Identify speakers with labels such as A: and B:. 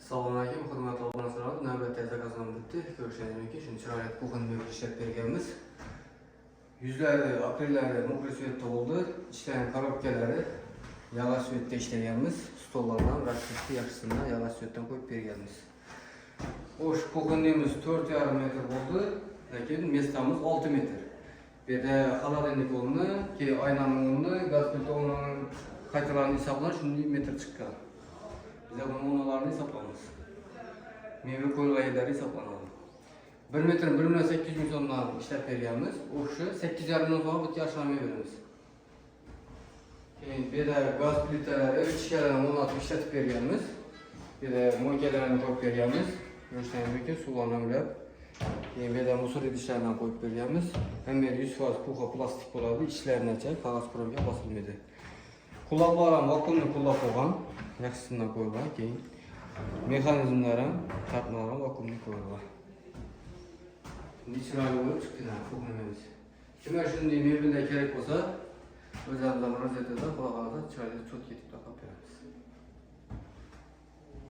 A: Assalomu alaykum, hurmatli obunachilar. Navbatdagi zakazimiz bitti. Görüşene ki şimdi chiroyli kухon mebel ishlab berganmiz. Yuzlari, aprellari mokriy svetda bo'ldi. İçten korobkalari yog'och svetda ishlaganmiz. Stollardan raketni yaxshisidan yog'och svetdan qo'yib berganmiz. Xo'sh, kuxonimiz 4,5 metr bo'ldi, lekin mestamiz 6 metr. Bu yerda xolodilnik o'rni, keyin aynaning o'rni, gaz plitonining qaytalarni hisoblab shunday metr chiqqan. Biz bu monolarni hisoblaymiz. Meyve ko'ylakları hesaplanadi. 1 metr 1,8 ming so'mdan ishlab berganmiz. O'sha 8,5 ming so'mga bitta yaxshilamay beramiz. Keyin bu yerda gaz plitalari ichkaridan o'rnatib ishlatib berganmiz. Bu yerda mo'ykalarni qo'yib berganmiz. Yoshlarga suvlarni ulab, keyin bu yerda musor idishlardan qo'yib berganmiz. Ham yer 100% puxa plastik bo'ladi, ichlarini ochib, qog'oz qurolga bosilmaydi. Quloqlar ham vakuumni quloq qo'ygan, yaxshisidan qo'yilgan, keyin mexanizmlar ham, qatnovlar ham vakuumni qo'yilgan. Chiroyli bo'lib chiqdi kuxonamiz. Kimga shunday mebellar kerak bo'lsa, o'zimizdan rozetada quloqlarga chiroyli cho't ketib